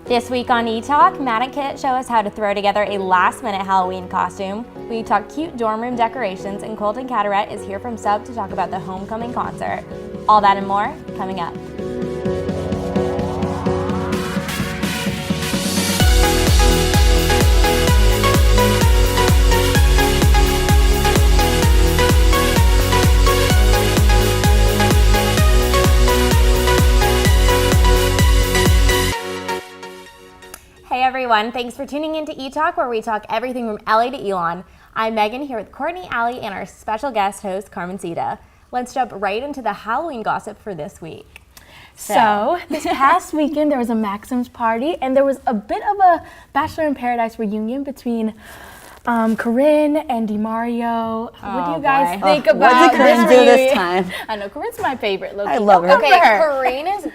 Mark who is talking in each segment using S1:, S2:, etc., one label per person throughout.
S1: This week on ETalk, Matt and Kit show us how to throw together a last-minute Halloween costume. We talk cute dorm room decorations, and Colton Carteret is here from Sub to talk about the homecoming concert. All that and more coming up. Hey everyone, thanks for tuning in to ETalk, where we talk everything from LA to Elon. I'm Megan, here with Courtney, Allie, and our special guest host, Carmen Cita. Let's jump right into the Halloween gossip for this week.
S2: So this past weekend, there was a Maxim's party, and there was a bit of a Bachelor in Paradise reunion between Corinne and DeMario. What do you guys think about
S3: what did Corinne do this time?
S2: I know, Corinne's my favorite.
S3: I love her.
S4: Okay, Corinne is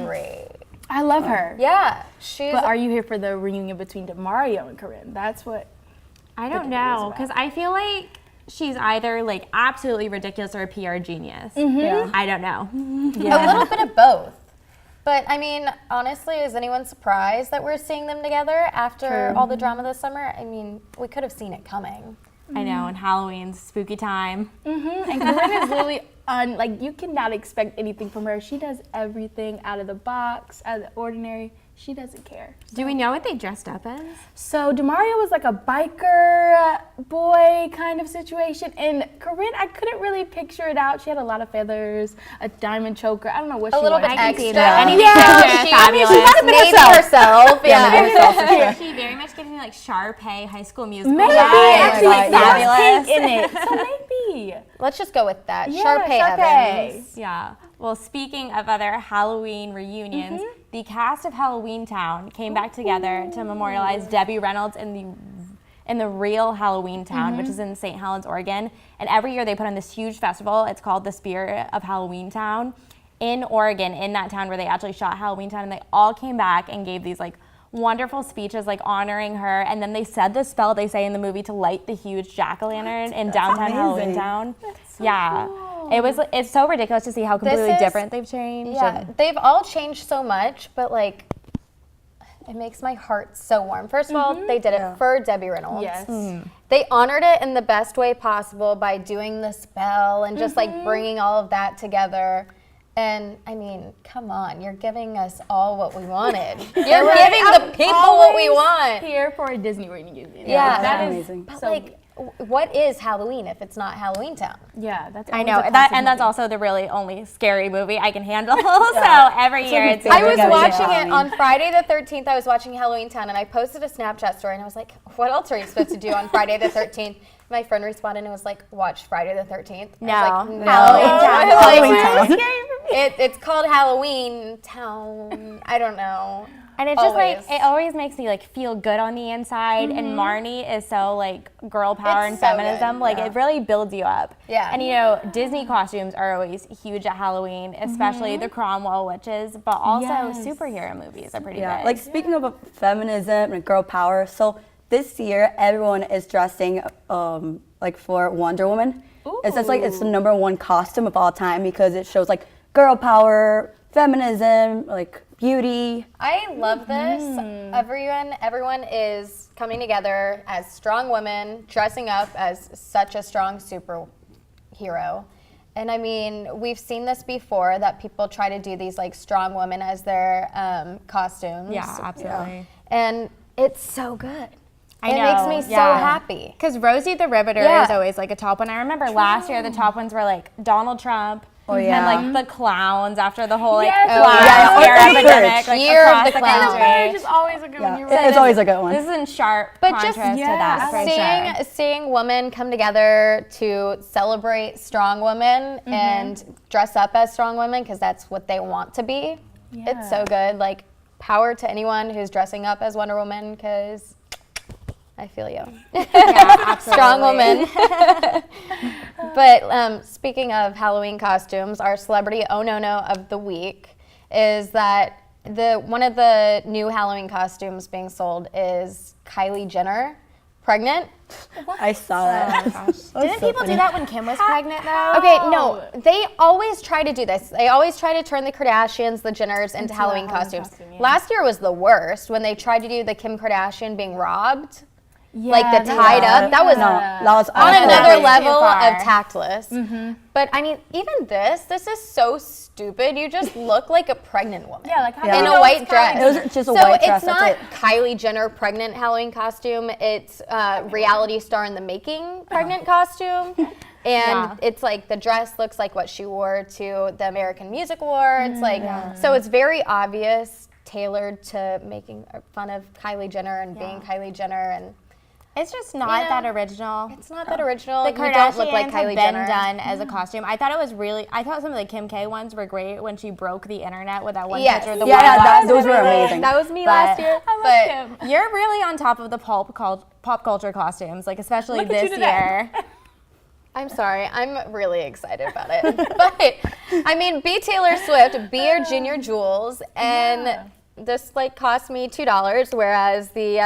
S4: great.
S2: I love her.
S4: Yeah,
S2: But are you here for the reunion between DeMario and Corinne? That's what
S1: I don't know, because I feel like she's either like absolutely ridiculous or a PR genius.
S4: Yeah.
S1: I don't know.
S4: A little bit of both. But I mean, honestly, is anyone surprised that we're seeing them together after all the drama this summer? I mean, we could have seen it coming.
S1: I know, and Halloween's spooky time.
S2: And Corinne is really like, you cannot expect anything from her. She does everything out of the box, out of the ordinary. She doesn't care.
S1: Do we know what they dressed up as?
S2: So DeMario was like a biker boy kind of situation, and Corinne, I couldn't really picture it out. She had a lot of feathers, a diamond choker. I don't know what
S4: A
S2: she
S4: little
S2: was.
S4: bit
S1: I can see
S4: extra.
S1: that. Anything
S2: Yeah.
S1: extra, fabulous.
S2: She might have been
S4: Maybe herself. Yeah.
S1: She very much gives me like Sharpay High School Musical.
S2: Maybe
S1: vibes.
S2: actually
S1: Like,
S2: there's
S1: fabulous.
S2: pink in it, so maybe.
S4: Let's just go with that.
S2: Yeah,
S4: Sharpay
S2: Sharpay.
S4: Evans.
S1: Yeah. Well, speaking of other Halloween reunions, the cast of Halloween Town came back together to memorialize Debbie Reynolds in the real Halloween Town, which is in St. Helens, Oregon. And every year they put on this huge festival. It's called the Spirit of Halloween Town in Oregon, in that town where they actually shot Halloween Town. And they all came back and gave these like wonderful speeches like honoring her. And then they said the spell they say in the movie to light the huge jack-o'-lantern in downtown Halloween Town. Cool. It's so ridiculous to see how completely different they've changed.
S4: Yeah, they've all changed so much, but like, it makes my heart so warm. First of all, they did it for Debbie Reynolds.
S2: Yes.
S4: They honored it in the best way possible by doing the spell and just like bringing all of that together. And I mean, come on, you're giving us all what we wanted. You're giving the people what we want.
S2: Here for a Disney reunion.
S4: Yeah,
S2: that is
S3: amazing.
S4: But
S2: so,
S4: like, what is Halloween if it's not Halloween Town?
S2: yeah, that's.
S1: I
S2: always
S1: know,
S2: a
S1: that,
S2: classic
S1: and that's
S2: movie.
S1: also the really only scary movie I can handle. So every year it's
S4: I was
S3: Halloween.
S4: watching it on Friday the 13th. I was watching Halloween Town, and I posted a Snapchat story, and I was like, what else are you supposed to do on Friday the 13th? My friend responded and was like, watch Friday the 13th.
S1: No,
S4: I was like, no.
S1: Halloween Town.
S4: Like, it's called Halloween Town. I don't know.
S1: And it's just
S4: Always.
S1: like, it always makes me like feel good on the inside. And Marnie is so like girl power
S4: It's
S1: and
S4: so
S1: feminism.
S4: good,
S1: Like
S4: yeah.
S1: it really builds you up.
S4: Yeah.
S1: And you know, Disney costumes are always huge at Halloween, especially the Cromwell witches, but also superhero movies are pretty big.
S3: Like speaking of feminism and girl power, so this year everyone is dressing like for Wonder Woman. It's just like it's the #1 costume of all time because it shows like girl power, feminism, like beauty.
S4: I love this. Everyone is coming together as strong women, dressing up as such a strong superhero. And I mean, we've seen this before, that people try to do these like strong women as their costumes.
S1: Yeah, absolutely.
S4: And it's so good.
S1: I
S4: It
S1: know,
S4: makes me so
S1: yeah.
S4: happy.
S1: Because Rosie the Riveter
S4: Yeah.
S1: is always like a top one. I remember last year the top ones were like Donald Trump.
S3: Oh, yeah.
S1: And like the clowns after the whole like
S2: Yes.
S1: clown
S3: Yeah.
S1: scare
S3: Or the
S1: epidemic like,
S4: Year of
S1: across
S4: the
S1: the
S4: clown.
S1: country.
S2: It's just always a good one. You're right.
S3: It's always a good one.
S1: This is in sharp
S4: But
S1: contrast
S4: just
S1: to that. For sure.
S4: seeing women come together to celebrate strong women and dress up as strong women because that's what they want to be. It's so good. Like, power to anyone who's dressing up as Wonder Woman because I feel you.
S1: Yeah, absolutely.
S4: Strong woman. But speaking of Halloween costumes, our celebrity oh no no of the week is that one of the new Halloween costumes being sold is Kylie Jenner pregnant.
S3: I saw that.
S1: Didn't people do that when Kim was pregnant though?
S4: Okay, no, they always try to do this. They always try to turn the Kardashians, the Jenners, into Halloween costumes. Last year was the worst when they tried to do the Kim Kardashian being robbed. Like the tied up, that was
S3: That was
S4: on
S3: awful.
S4: another
S1: Too
S4: level
S1: far.
S4: of tactless. But I mean, even this is so stupid. You just look like a pregnant woman.
S2: Yeah, like how
S3: Yeah.
S4: In
S2: do
S4: a
S2: you know
S4: white
S2: it's
S4: dress.
S2: Kylie?
S3: It was just a
S4: So
S3: white dress,
S4: it's not
S3: that's it.
S4: Kylie Jenner pregnant Halloween costume. It's reality star in the making pregnant costume. And it's like the dress looks like what she wore to the American Music Awards. So it's very obvious, tailored to making fun of Kylie Jenner and being Kylie Jenner. And
S1: It's just not that original.
S4: it's not that original.
S1: The
S4: You
S1: Kardashians
S4: don't look like
S1: have
S4: Kylie
S1: been
S4: Jenner.
S1: done as a costume. I thought some of the Kim K ones were great when she broke the internet with that one
S4: Yes.
S1: picture of the
S3: Yeah,
S1: white
S3: yeah,
S1: box
S3: those
S1: and
S3: were
S1: everything.
S3: amazing.
S4: That was me
S1: But-
S4: last year. But
S1: You're really on top of the pop culture costumes, like especially
S2: Look at you
S1: this
S2: today.
S1: year.
S4: I'm sorry, I'm really excited about it. But I mean, be Taylor Swift, be your Junior Jules, and this like cost me $2, whereas the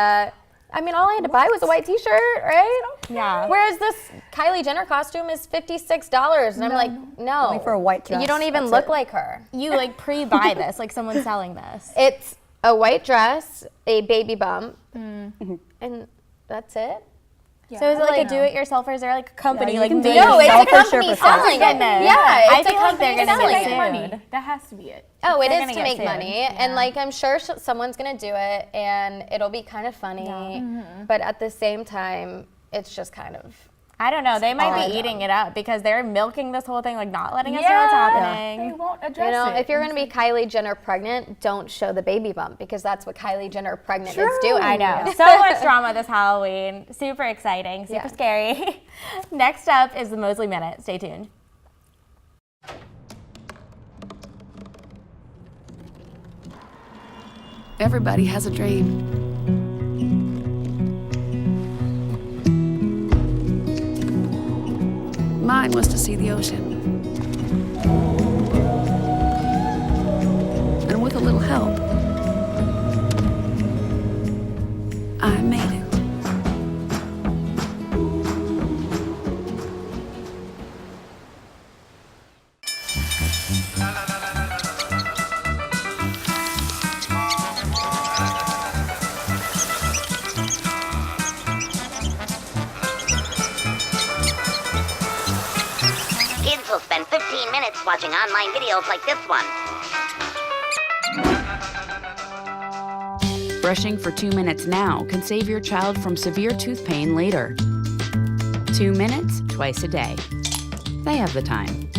S4: all I had to buy was a white T-shirt, right?
S1: Yeah.
S4: Whereas this Kylie Jenner costume is $56, and I'm like, no,
S3: Only for a white dress,
S4: You don't even
S3: that's
S4: look
S3: it.
S4: like her.
S1: You like pre-buy this, like someone's selling this.
S4: It's a white dress, a baby bump, and that's it.
S1: So is it like a do-it-yourself, or is there like a company
S3: you
S1: like
S3: can do
S1: made
S3: it
S4: No, it's
S3: yourself
S4: a
S3: for
S4: company
S3: sure, for sure.
S4: selling it.
S1: goodness.
S4: Yeah,
S1: I
S4: it's a
S1: feel like
S4: company
S1: they're gonna
S4: selling
S1: get
S4: it.
S1: sued.
S2: That has to be it.
S4: Oh, it
S1: They're
S4: is
S1: gonna
S4: to
S1: get
S4: make
S1: sued.
S4: money, and like I'm sure someone's gonna do it, and it'll be kind of funny. But at the same time, it's just kind of
S1: I don't know. They might be eating it up because they're milking this whole thing, like not letting us know what's
S2: They
S1: happening.
S2: won't address it.
S4: if you're gonna be Kylie Jenner pregnant, don't show the baby bump because that's what Kylie Jenner pregnant is doing.
S1: I know. So much drama this Halloween. Super exciting. Super
S4: Yeah.
S1: scary. Next up is the Mosley Minute. Stay tuned.
S5: Everybody has a dream. Mine was to see the ocean. And with a little help, I made it.
S6: Kids will spend 15 minutes watching online videos like this one.
S5: Brushing for 2 minutes now can save your child from severe tooth pain later. 2 minutes, twice a day. They have the time.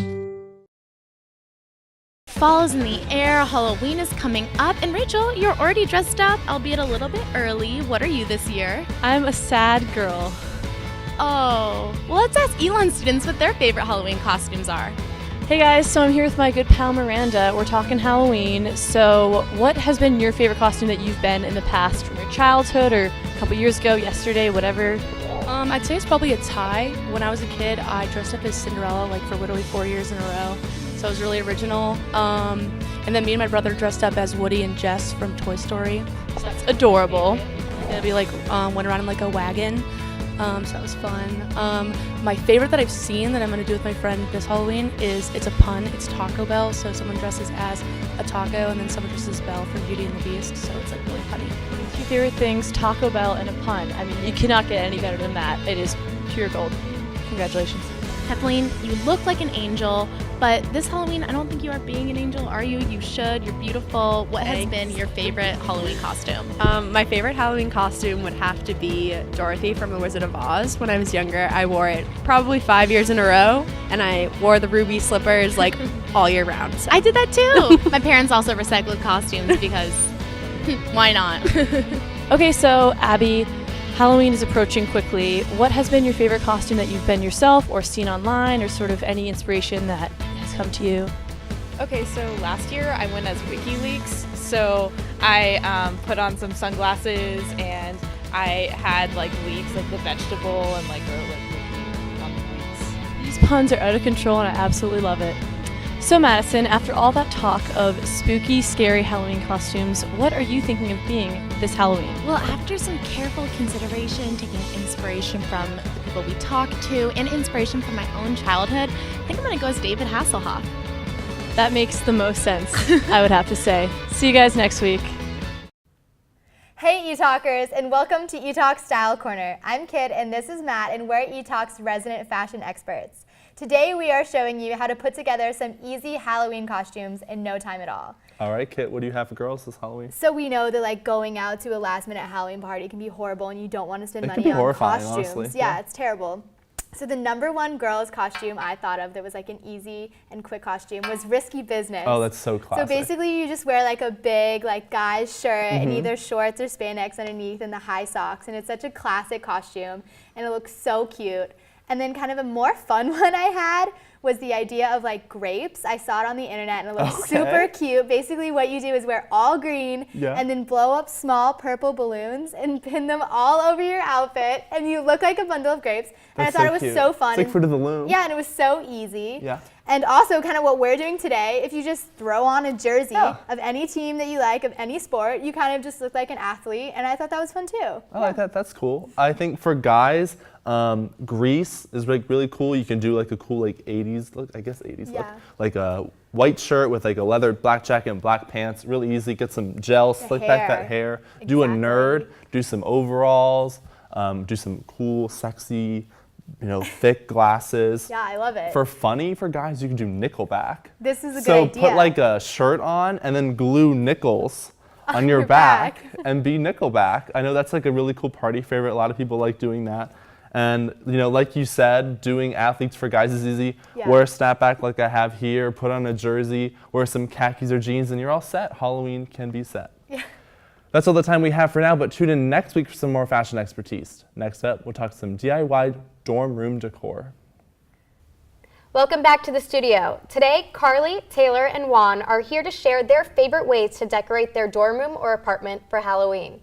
S7: Fall is in the air, Halloween is coming up, and Rachel, you're already dressed up, albeit a little bit early. What are you this year?
S8: I'm a sad girl.
S7: Oh, well, let's ask Elon students what their favorite Halloween costumes are.
S8: Hey guys, so I'm here with my good pal Miranda. We're talking Halloween. So, what has been your favorite costume that you've been in the past from your childhood or a couple years ago, yesterday, whatever? I'd say it's probably a tie. When I was a kid, I dressed up as Cinderella like for literally 4 years in a row. So it was really original. And then me and my brother dressed up as Woody and Jess from Toy Story. So that's adorable. It'd be like went around in like a wagon. So that was fun. My favorite that I've seen that I'm going to do with my friend this Halloween is, it's a pun, it's Taco Bell. So someone dresses as a taco and then someone dresses as Belle from Beauty and the Beast. So it's like really funny. Two favorite things, Taco Bell and a pun. I mean, you cannot get any better than that. It is pure gold. Congratulations.
S7: Kathleen, you look like an angel, but this Halloween, I don't think you are being an angel, are you? You should. You're beautiful. What has been your favorite Halloween costume?
S9: My favorite Halloween costume would have to be Dorothy from The Wizard of Oz. When I was younger, I wore it probably 5 years in a row, and I wore the ruby slippers like all year round. So.
S7: I did that too. My parents also recycled costumes because why not?
S8: Okay, so Abby, Halloween is approaching quickly. What has been your favorite costume that you've been yourself or seen online, or sort of any inspiration that has come to you?
S10: Okay, so last year I went as WikiLeaks. So I put on some sunglasses and I had like leaves of the vegetable and like wrote like wiki on the leaves.
S8: These puns are out of control and I absolutely love it. So Madison, after all that talk of spooky, scary Halloween costumes, what are you thinking of being this Halloween?
S7: Well, after some careful consideration, taking inspiration from the people we talk to and inspiration from my own childhood, I think I'm going to go as David Hasselhoff.
S8: That makes the most sense, I would have to say. See you guys next week.
S11: Hey ETalkers, and welcome to ETalk Style Corner. I'm Kid and this is Matt, and we're ETalk's resident fashion experts. Today we are showing you how to put together some easy Halloween costumes in no time at all.
S12: All right, Kit, what do you have for girls this Halloween?
S11: So we know that like going out to a last minute Halloween party can be horrible and you don't want to spend money
S12: can be
S11: on
S12: horrifying,
S11: costumes.
S12: honestly.
S11: Yeah, it's terrible. So the number one girls costume I thought of that was like an easy and quick costume was Risky Business.
S12: Oh, that's so classic.
S11: So basically you just wear like a big like guy's shirt and either shorts or spandex underneath and the high socks, and it's such a classic costume and it looks so cute. And then kind of a more fun one I had was the idea of like grapes. I saw it on the internet and it looked super cute. Basically what you do is wear all green and then blow up small purple balloons and pin them all over your outfit and you look like a bundle of grapes. And I thought it was so fun.
S12: It's like Fruit of the Loom.
S11: Yeah, and it was so easy.
S12: Yeah.
S11: And also kind of what we're doing today, if you just throw on a jersey of any team that you like, of any sport, you kind of just look like an athlete, and I thought that was fun too.
S12: I like that, that's cool. I think for guys, Grease is like really cool. You can do like a cool like 80s look, I guess 80s look. Like a white shirt with like a leather black jacket and black pants, really easy. Get some gel, slick back that hair. Do a nerd, do some overalls, do some cool, sexy, thick glasses.
S11: Yeah, I love it.
S12: For funny, for guys, you can do Nickelback.
S11: This is a good
S12: So
S11: idea.
S12: put like a shirt on and then glue nickels on your back and be Nickelback. I know that's like a really cool party favorite. A lot of people like doing that. And like you said, doing athletes for guys is easy. Wear a snapback like I have here, put on a jersey, wear some khakis or jeans, and you're all set. Halloween can be set.
S11: Yeah.
S12: That's all the time we have for now, but tune in next week for some more fashion expertise. Next up, we'll talk some DIY dorm room decor.
S4: Welcome back to the studio. Today, Carly, Taylor, and Juan are here to share their favorite ways to decorate their dorm room or apartment for Halloween.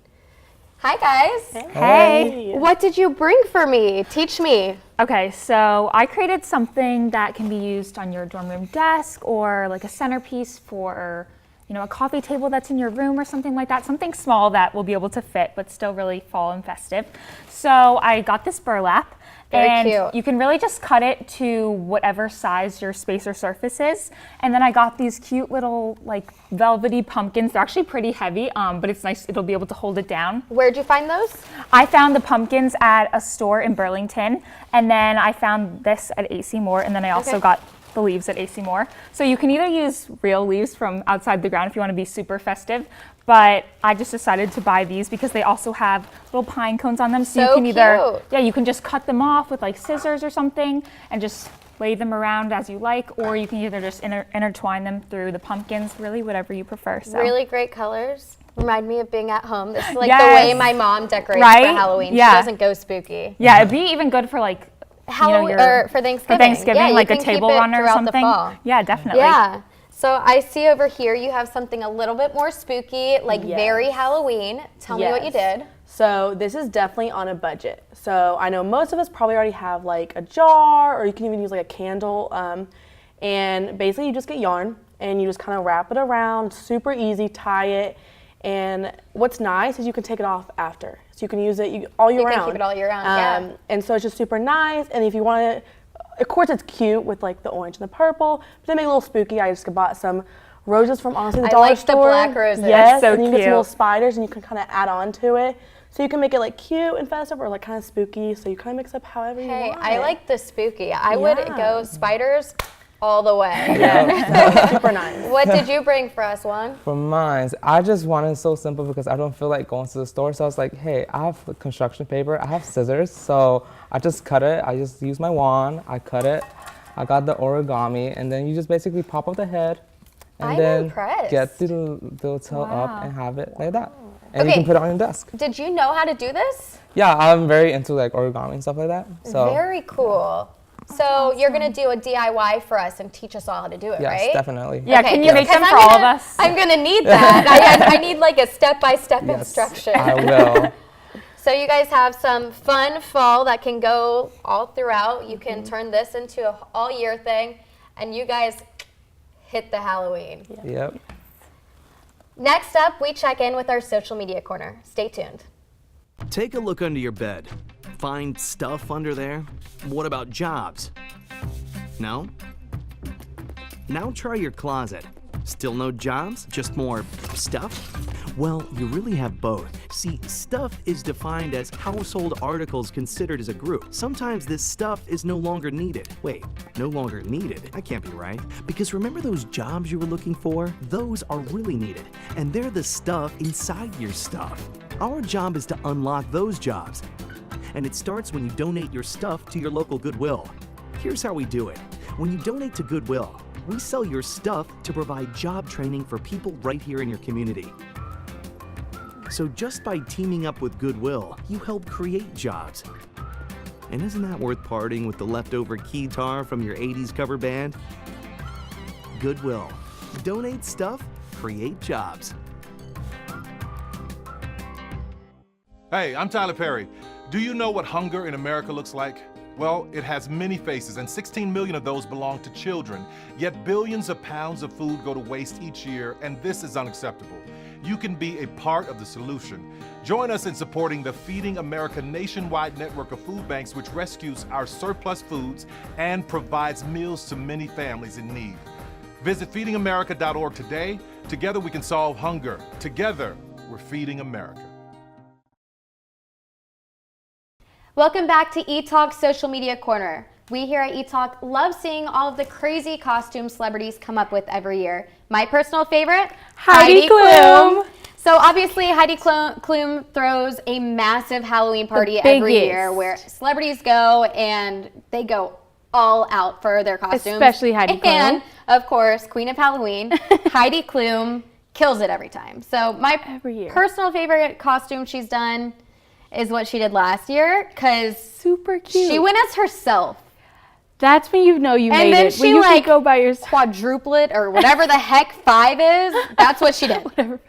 S4: Hi guys.
S2: Hey.
S4: What did you bring for me? Teach me.
S2: Okay, so I created something that can be used on your dorm room desk or like a centerpiece for a coffee table that's in your room or something like that, something small that will be able to fit but still really fall and festive. So I got this burlap.
S4: Very cute.
S2: You can really just cut it to whatever size your space or surface is. And then I got these cute little like velvety pumpkins. They're actually pretty heavy, but it's nice. It'll be able to hold it down.
S4: Where'd you find those?
S2: I found the pumpkins at a store in Burlington, and then I found this at AC Moore, and then I also got the leaves at AC Moore. So you can either use real leaves from outside the ground if you want to be super festive, but I just decided to buy these because they also have little pine cones on them. So you can either, you can just cut them off with like scissors or something and just lay them around as you like, or you can either just intertwine them through the pumpkins, really whatever you prefer. So.
S4: Really great colors. Remind me of being at home. This is like the way my mom decorates for Halloween.
S2: Yeah.
S4: She doesn't go spooky.
S2: Yeah, it'd be even good for like
S4: Halloween or for Thanksgiving.
S2: For Thanksgiving,
S4: yeah,
S2: like a table runner or something.
S4: The fall.
S2: Yeah, definitely.
S4: Yeah. So I see over here you have something a little bit more spooky, like very Halloween. Tell me what you did.
S13: So this is definitely on a budget. So I know most of us probably already have like a jar, or you can even use like a candle. And basically you just get yarn and you just kind of wrap it around, super easy, tie it. And what's nice is you can take it off after. So you can use it all year round.
S4: You can keep it all year round, yeah.
S13: And so it's just super nice. And if you want to, of course it's cute with like the orange and the purple, but to make it a little spooky, I just bought some roses from honestly the dollar store.
S4: I like the black roses.
S13: Yes,
S2: so
S13: and you
S2: cute.
S13: get some little spiders and you can kind of add on to it. So you can make it like cute and festive or like kind of spooky. So you kind of mix up however you want.
S4: Hey, I like the spooky. I would go spiders all the way.
S13: Yeah, super nice.
S4: What did you bring for us, Juan?
S14: For mine, I just wanted so simple because I don't feel like going to the store. So I was like, hey, I have construction paper, I have scissors. So I just cut it. I just use my wand. I cut it. I got the origami, and then you just basically pop up the head, and then get the little tail up and have it like that. And you can put it on your desk.
S4: Did you know how to do this?
S14: Yeah, I'm very into like origami and stuff like that. So
S4: very cool. So you're gonna do a DIY for us and teach us all how to do it, right?
S14: Yes, definitely.
S2: Yeah, can you make them for all of us?
S4: I'm gonna need that. I need like a step-by-step instruction.
S14: I will.
S4: So you guys have some fun fall that can go all throughout. You can turn this into an all year thing, and you guys hit the Halloween.
S14: Yep.
S4: Next up, we check in with our social media corner. Stay tuned.
S15: Take a look under your bed. Find stuff under there? What about jobs? No? Now try your closet. Still no jobs? Just more stuff? Well, you really have both. See, stuff is defined as household articles considered as a group. Sometimes this stuff is no longer needed. Wait, no longer needed? That can't be right. Because remember those jobs you were looking for? Those are really needed. And they're the stuff inside your stuff. Our job is to unlock those jobs. And it starts when you donate your stuff to your local Goodwill. Here's how we do it. When you donate to Goodwill, we sell your stuff to provide job training for people right here in your community. So just by teaming up with Goodwill, you help create jobs. And isn't that worth parting with the leftover guitar from your 80s cover band? Goodwill. Donate stuff, create jobs.
S16: Hey, I'm Tyler Perry. Do you know what hunger in America looks like? Well, it has many faces, and 16 million of those belong to children. Yet billions of pounds of food go to waste each year, and this is unacceptable. You can be a part of the solution. Join us in supporting the Feeding America nationwide network of food banks, which rescues our surplus foods and provides meals to many families in need. Visit feedingamerica.org today. Together we can solve hunger. Together, we're feeding America.
S4: Welcome back to ETalk Social Media Corner. We here at ETalk love seeing all of the crazy costume celebrities come up with every year. My personal favorite,
S2: Heidi Klum.
S4: So obviously Heidi Klum throws a massive Halloween party every year where celebrities go and they go all out for their costumes.
S2: Especially Heidi Klum.
S4: And of course, Queen of Halloween, Heidi Klum kills it every time. So my personal favorite costume she's done is what she did last year, because
S2: super cute.
S4: She went as herself.
S2: That's when you know you made it.
S4: And then
S2: when you
S4: she
S2: go by yourself.
S4: Quadruplet or whatever the heck 5 is. That's what she did.
S2: Whatever.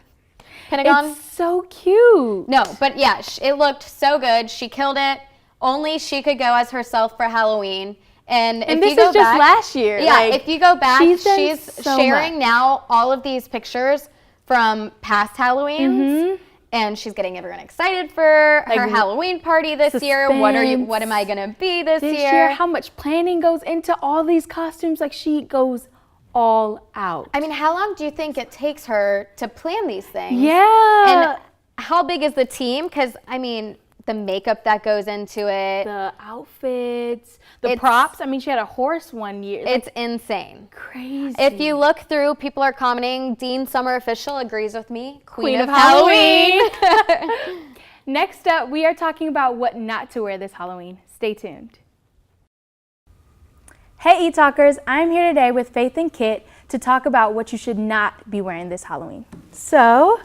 S4: Pentagon.
S2: It's so cute.
S4: No, but yeah, it looked so good. She killed it. Only she could go as herself for Halloween. And if
S2: this
S4: you go
S2: is just
S4: back,
S2: last year.
S4: Yeah,
S2: Like,
S4: if you go back,
S2: she's done
S4: she's
S2: so
S4: sharing
S2: much.
S4: now all of these pictures from past Halloweens.
S2: Mhm.
S4: And she's getting everyone excited for her Halloween party this year. What am I gonna be this year?
S2: How much planning goes into all these costumes? Like, she goes all out.
S4: I mean, how long do you think it takes her to plan these things?
S2: Yeah.
S4: And how big is the team? Because I mean, the makeup that goes into it,
S2: the outfits, the props. I mean, she had a horse one year.
S4: It's insane.
S2: Crazy.
S4: If you look through, people are commenting. Dean Summer Official agrees with me.
S2: Queen of Halloween. Next up, we are talking about what not to wear this Halloween. Stay tuned. Hey ETalkers, I'm here today with Faith and Kit to talk about what you should not be wearing this Halloween. So,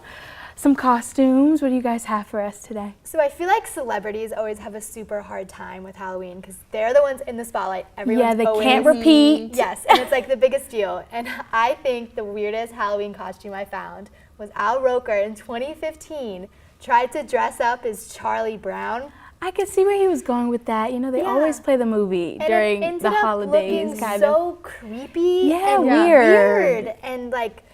S2: some costumes. What do you guys have for us today?
S11: So I feel like celebrities always have a super hard time with Halloween because they're the ones in the spotlight. Everyone's
S2: they
S11: always,
S2: can't repeat.
S11: Yes, and it's like the biggest deal. And I think the weirdest Halloween costume I found was Al Roker in 2015 tried to dress up as Charlie Brown.
S2: I could see where he was going with that. You know, they always play the movie
S11: And
S2: during
S11: it ended
S2: the
S11: up
S2: holidays.
S11: looking
S2: Kind
S11: so
S2: of
S11: creepy and
S2: weird.
S11: and like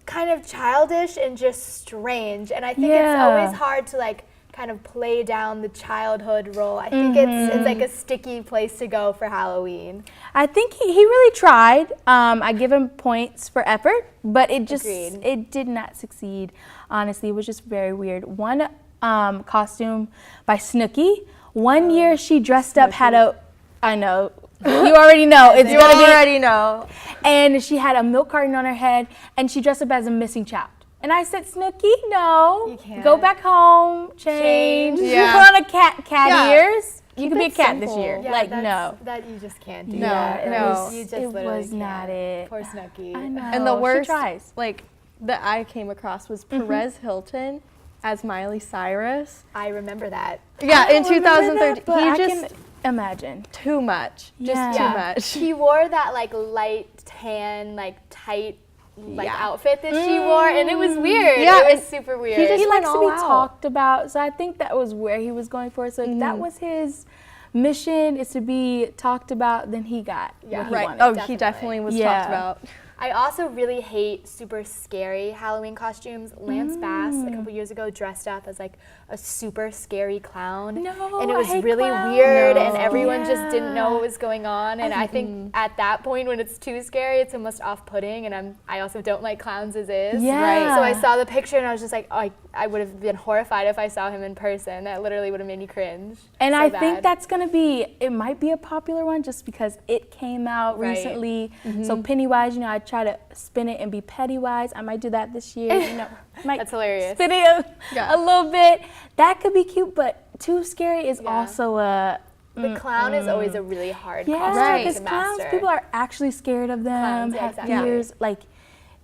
S11: kind of childish and just strange. And I think it's always hard to like kind of play down the childhood role. I think it's like a sticky place to go for Halloween.
S2: I think he really tried. I give him points for effort, but it just it did not succeed. Honestly, it was just very weird. One costume by Snooki. One year she dressed up, had a, I know, you already know. It's gonna be,
S4: already know.
S2: And she had a milk carton on her head, and she dressed up as a missing child. And I said, Snooki, no,
S11: you can't.
S2: Go back home, change.
S11: Yeah.
S2: Put on a cat ears. You can be a
S11: it
S2: cat
S11: simple.
S2: this year.
S11: Yeah,
S2: like, no.
S11: That you just can't do.
S2: No,
S11: that.
S2: no.
S11: You just
S2: It
S11: literally
S2: was not
S11: can't.
S2: it.
S11: Poor Snooki.
S2: I know.
S9: And the worst,
S2: she tries.
S9: like, that I came across was Perez Hilton as Miley Cyrus.
S11: I remember that.
S9: Yeah, in
S2: don't remember
S9: 2013.
S2: that, but I
S9: He
S2: can
S9: just
S2: imagine.
S9: too much. Just too much.
S11: He wore that like light tan, like tight outfit that she wore, and it was weird.
S9: Yeah,
S11: it was super weird.
S2: He likes to be
S9: all out.
S2: talked about, so I think that was where he was going for. So if that was his mission, is to be talked about, then he got what he wanted.
S9: Oh, he definitely was talked about.
S11: I also really hate super scary Halloween costumes. Lance Bass a couple years ago dressed up as like a super scary clown.
S2: No,
S11: and it was
S2: I hate
S11: really
S2: clowns.
S11: weird,
S2: No.
S11: and everyone just didn't
S2: Yeah.
S11: know what was going on. And I think at that point, when it's too scary, it's almost off-putting. And I also don't like clowns as is.
S2: Yeah.
S11: Right. So I saw the picture and I was just like, oh, I would have been horrified if I saw him in person. That literally would have made me cringe.
S2: And
S11: So
S2: I
S11: bad.
S2: think that's gonna be, it might be a popular one just because it came out
S11: Right.
S2: recently. So Pennywise, I try to spin it and be Pennywise. I might do that this year. Might
S11: That's hilarious.
S2: spin it a little bit. That could be cute, but too scary is also a.
S11: The clown is always a really hard
S2: Yeah,
S11: costume
S2: because
S11: to
S2: clowns,
S11: master.
S2: people are actually scared of them.
S11: Clowns, yeah,
S2: have
S11: exactly.
S2: fears. Like,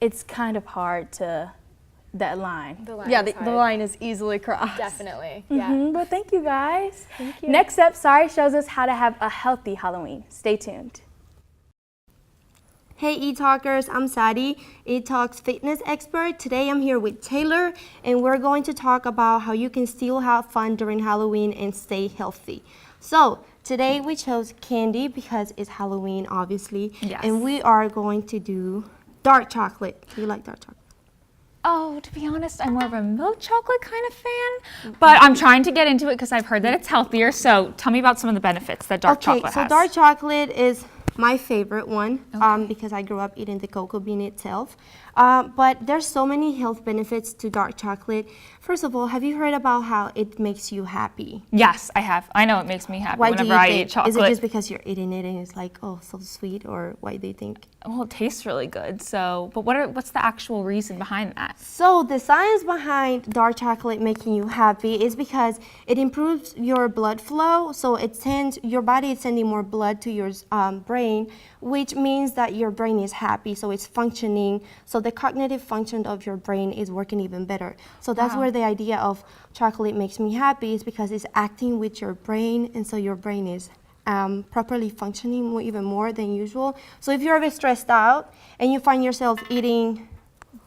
S2: it's kind of hard to that line.
S11: The line
S4: Yeah,
S11: is
S4: the
S11: hard.
S4: line is easily crossed.
S11: Definitely. Yeah.
S2: But thank you guys.
S11: Thank you.
S2: Next up, Sari shows us how to have a healthy Halloween. Stay tuned.
S17: Hey ETalkers, I'm Sadi, ETalk's fitness expert. Today I'm here with Taylor and we're going to talk about how you can still have fun during Halloween and stay healthy. So today we chose candy because it's Halloween obviously.
S18: Yes.
S17: And we are going to do dark chocolate. Do you like dark chocolate?
S18: Oh, to be honest, I'm more of a milk chocolate kind of fan, but I'm trying to get into it because I've heard that it's healthier. So tell me about some of the benefits that dark chocolate has.
S17: Okay, so dark chocolate is my favorite one because I grew up eating the cocoa bean itself. But there's so many health benefits to dark chocolate. First of all, have you heard about how it makes you happy?
S18: Yes, I have. I know it makes me happy
S17: Why do
S18: whenever
S17: you
S18: I
S17: think?
S18: eat chocolate.
S17: Is it just because you're eating it and it's like, oh, so sweet, or why do you think?
S18: Well, it tastes really good. So, but what's the actual reason behind that?
S17: So the science behind dark chocolate making you happy is because it improves your blood flow. So your body is sending more blood to your brain, which means that your brain is happy. So it's functioning. So the cognitive function of your brain is working even better. So that's where the idea of chocolate makes me happy is because it's acting with your brain, and so your brain is properly functioning even more than usual. So if you're ever stressed out and you find yourself eating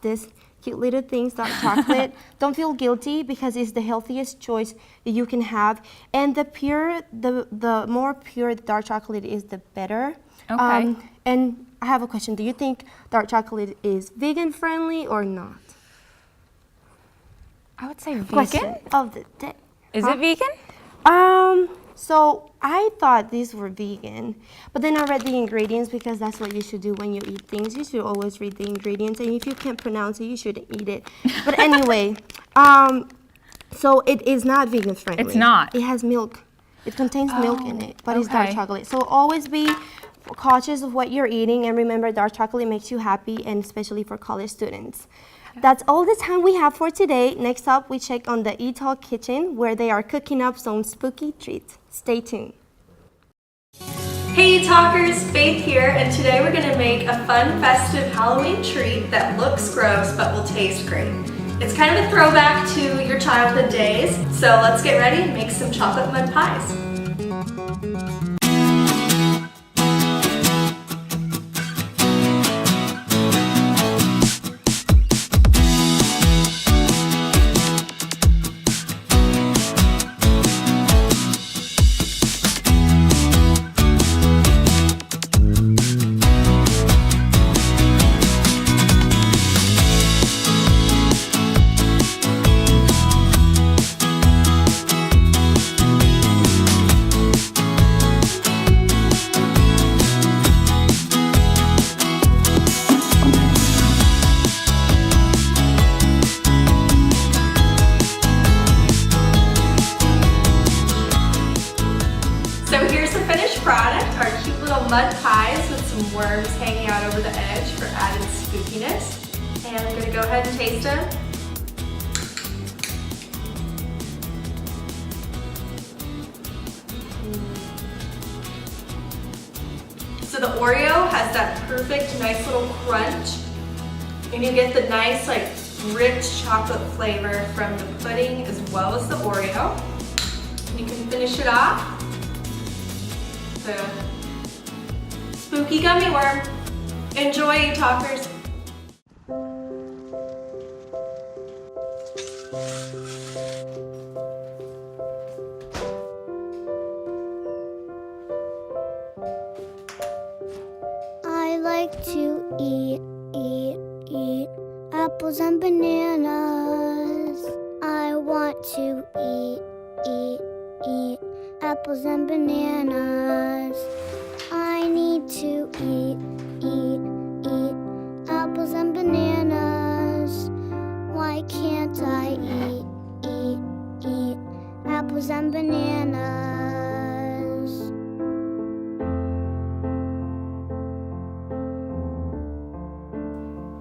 S17: this cute little things, dark chocolate, don't feel guilty because it's the healthiest choice that you can have. And the more pure the dark chocolate is, the better.
S18: Okay.
S17: And I have a question. Do you think dark chocolate is vegan friendly or not?
S18: I would say vegan.
S17: Question of the day.
S18: Is it vegan?
S17: So I thought these were vegan, but then I read the ingredients because that's what you should do when you eat things. You should always read the ingredients, and if you can't pronounce it, you shouldn't eat it. But anyway, so it is not vegan friendly.
S18: It's not.
S17: It has milk. It contains milk in it, but it's dark
S18: okay.
S17: chocolate. So always be cautious of what you're eating, and remember, dark chocolate makes you happy, and especially for college students. That's all the time we have for today. Next up, we check on the ETalk kitchen where they are cooking up some spooky treats. Stay tuned.
S19: Hey ETalkers, Faith here, and today we're going to make a fun festive Halloween treat that looks gross but will taste great. It's kind of a throwback to your childhood days, so let's get ready and make some chocolate mud pies. So here's the finished product, our cute little mud pies with some worms hanging out over the edge for added spookiness. And I'm gonna go ahead and taste them. So the Oreo has that perfect, nice little crunch. And you get the nice, like, rich chocolate flavor from the pudding as well as the Oreo. You can finish it off. The spooky gummy worm. Enjoy, ETalkers.
S20: I like to eat apples and bananas. I want to eat apples and bananas. I need to eat apples and bananas. Why can't I eat apples and bananas?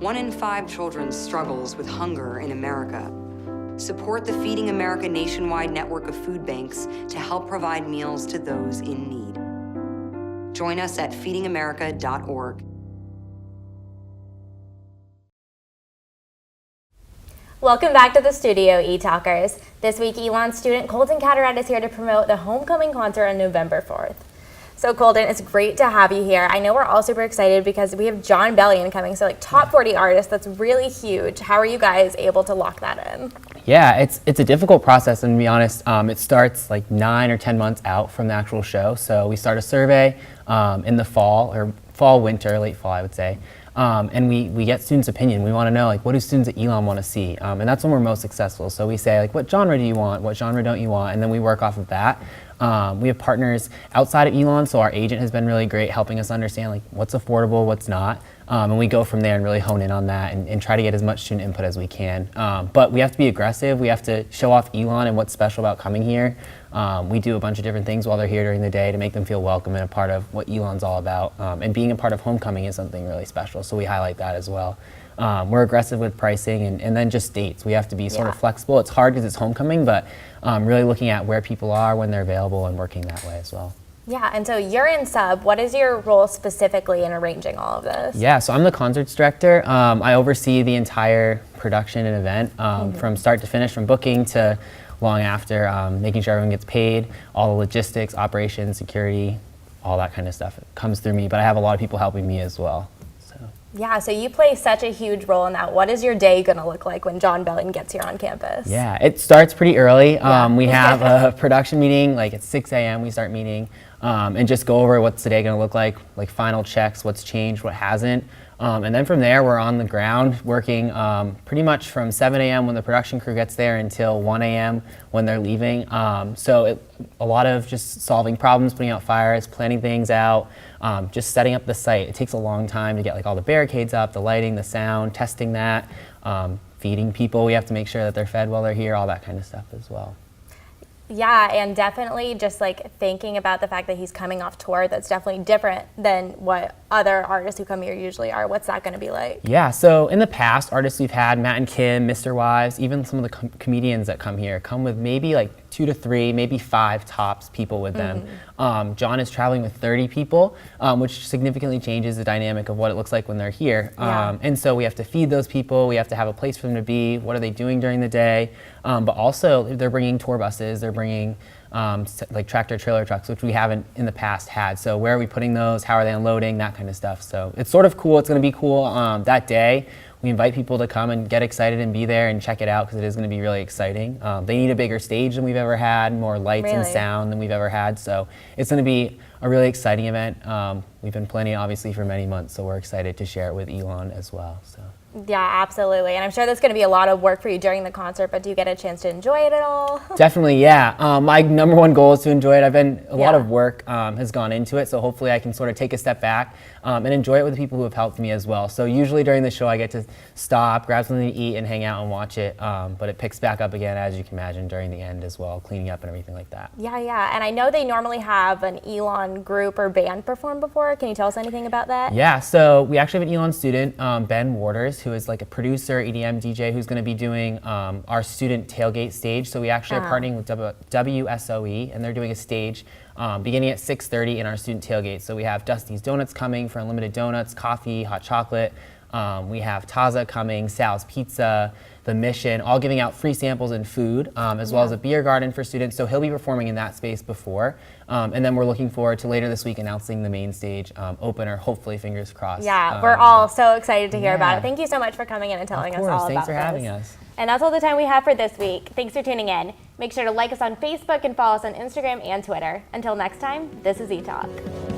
S21: One in 5 children struggles with hunger in America. Support the Feeding America nationwide network of food banks to help provide meals to those in need. Join us at feedingamerica.org.
S1: Welcome back to the studio, ETalkers. This week, Elon student Colton Cataract is here to promote the homecoming concert on November 4th. So Colton, it's great to have you here. I know we're all super excited because we have Jon Bellion coming, so like top 40 artist, that's really huge. How are you guys able to lock that in?
S22: Yeah, it's a difficult process, and to be honest, it starts like 9 or 10 months out from the actual show. So we start a survey in the winter, late fall, I would say. And we get students' opinion. We want to know, like, what do students at Elon want to see? And that's when we're most successful. So we say, like, what genre do you want? What genre don't you want? And then we work off of that. We have partners outside of Elon, so our agent has been really great helping us understand, like, what's affordable, what's not. And we go from there and really hone in on that and try to get as much student input as we can. But we have to be aggressive. We have to show off Elon and what's special about coming here. We do a bunch of different things while they're here during the day to make them feel welcome and a part of what Elon's all about. And being a part of homecoming is something really special, so we highlight that as well. We're aggressive with pricing and then just dates. We have to be sort of flexible. It's hard because it's homecoming, but really looking at where people are when they're available and working that way as well.
S1: Yeah, and so you're in sub. What is your role specifically in arranging all of this?
S22: Yeah, so I'm the concerts director. I oversee the entire production and event from start to finish, from booking to long after, making sure everyone gets paid, all the logistics, operations, security, all that kind of stuff. It comes through me, but I have a lot of people helping me as well.
S1: Yeah, so you play such a huge role in that. What is your day going to look like when Jon Bellion gets here on campus?
S22: Yeah, it starts pretty early. We have a production meeting, like at 6 a.m. we start meeting and just go over what's the day going to look like final checks, what's changed, what hasn't. And then from there, we're on the ground working pretty much from 7 a.m. when the production crew gets there until 1 a.m. when they're leaving. A lot of just solving problems, putting out fires, planning things out, just setting up the site. It takes a long time to get like all the barricades up, the lighting, the sound, testing that, feeding people. We have to make sure that they're fed while they're here, all that kind of stuff as well.
S1: Yeah, and definitely just like thinking about the fact that he's coming off tour, that's definitely different than what other artists who come here usually are. What's that going to be like?
S22: Yeah, so in the past, artists we've had, Matt and Kim, Mr. Wives, even some of the comedians that come here come with maybe like 2 to 3, maybe 5 tops people with them. Jon is traveling with 30 people, which significantly changes the dynamic of what it looks like when they're here. And so we have to feed those people, we have to have a place for them to be, what are they doing during the day, but also they're bringing tour buses, they're bringing like tractor trailer trucks, which we haven't in the past had. So where are we putting those, how are they unloading, that kind of stuff. So it's sort of cool, it's gonna be cool that day. We invite people to come and get excited and be there and check it out because it is going to be really exciting. They need a bigger stage than we've ever had, more lights and sound than we've ever had. So it's going to be a really exciting event. We've been planning obviously for many months, so we're excited to share it with Elon as well. So.
S1: Yeah, absolutely. And I'm sure that's going to be a lot of work for you during the concert, but do you get a chance to enjoy it at all?
S22: Definitely, yeah. My number one goal is to enjoy it. A lot of work has gone into it, so hopefully I can sort of take a step back and enjoy it with the people who have helped me as well. So usually during the show I get to stop, grab something to eat and hang out and watch it, but it picks back up again, as you can imagine, during the end as well, cleaning up and everything like that.
S1: Yeah, and I know they normally have an Elon group or band perform before. Can you tell us anything about that?
S22: Yeah, so we actually have an Elon student, Ben Waters, who is like a producer, EDM DJ, who's going to be doing our student tailgate stage. So we actually are partnering with WSOE, and they're doing a stage beginning at 6:30 in our student tailgate. So we have Dusty's Donuts coming for unlimited donuts, coffee, hot chocolate. We have Taza coming, Sal's Pizza, The Mission, all giving out free samples and food, as well as a beer garden for students. So he'll be performing in that space before. And then we're looking forward to later this week announcing the main stage opener, hopefully, fingers crossed.
S1: Yeah, we're all so excited to hear about it. Thank you so much for coming in and telling us all about this.
S22: Thanks for having us.
S1: And that's all the time we have for this week. Thanks for tuning in. Make sure to like us on Facebook and follow us on Instagram and Twitter. Until next time, this is ETalk.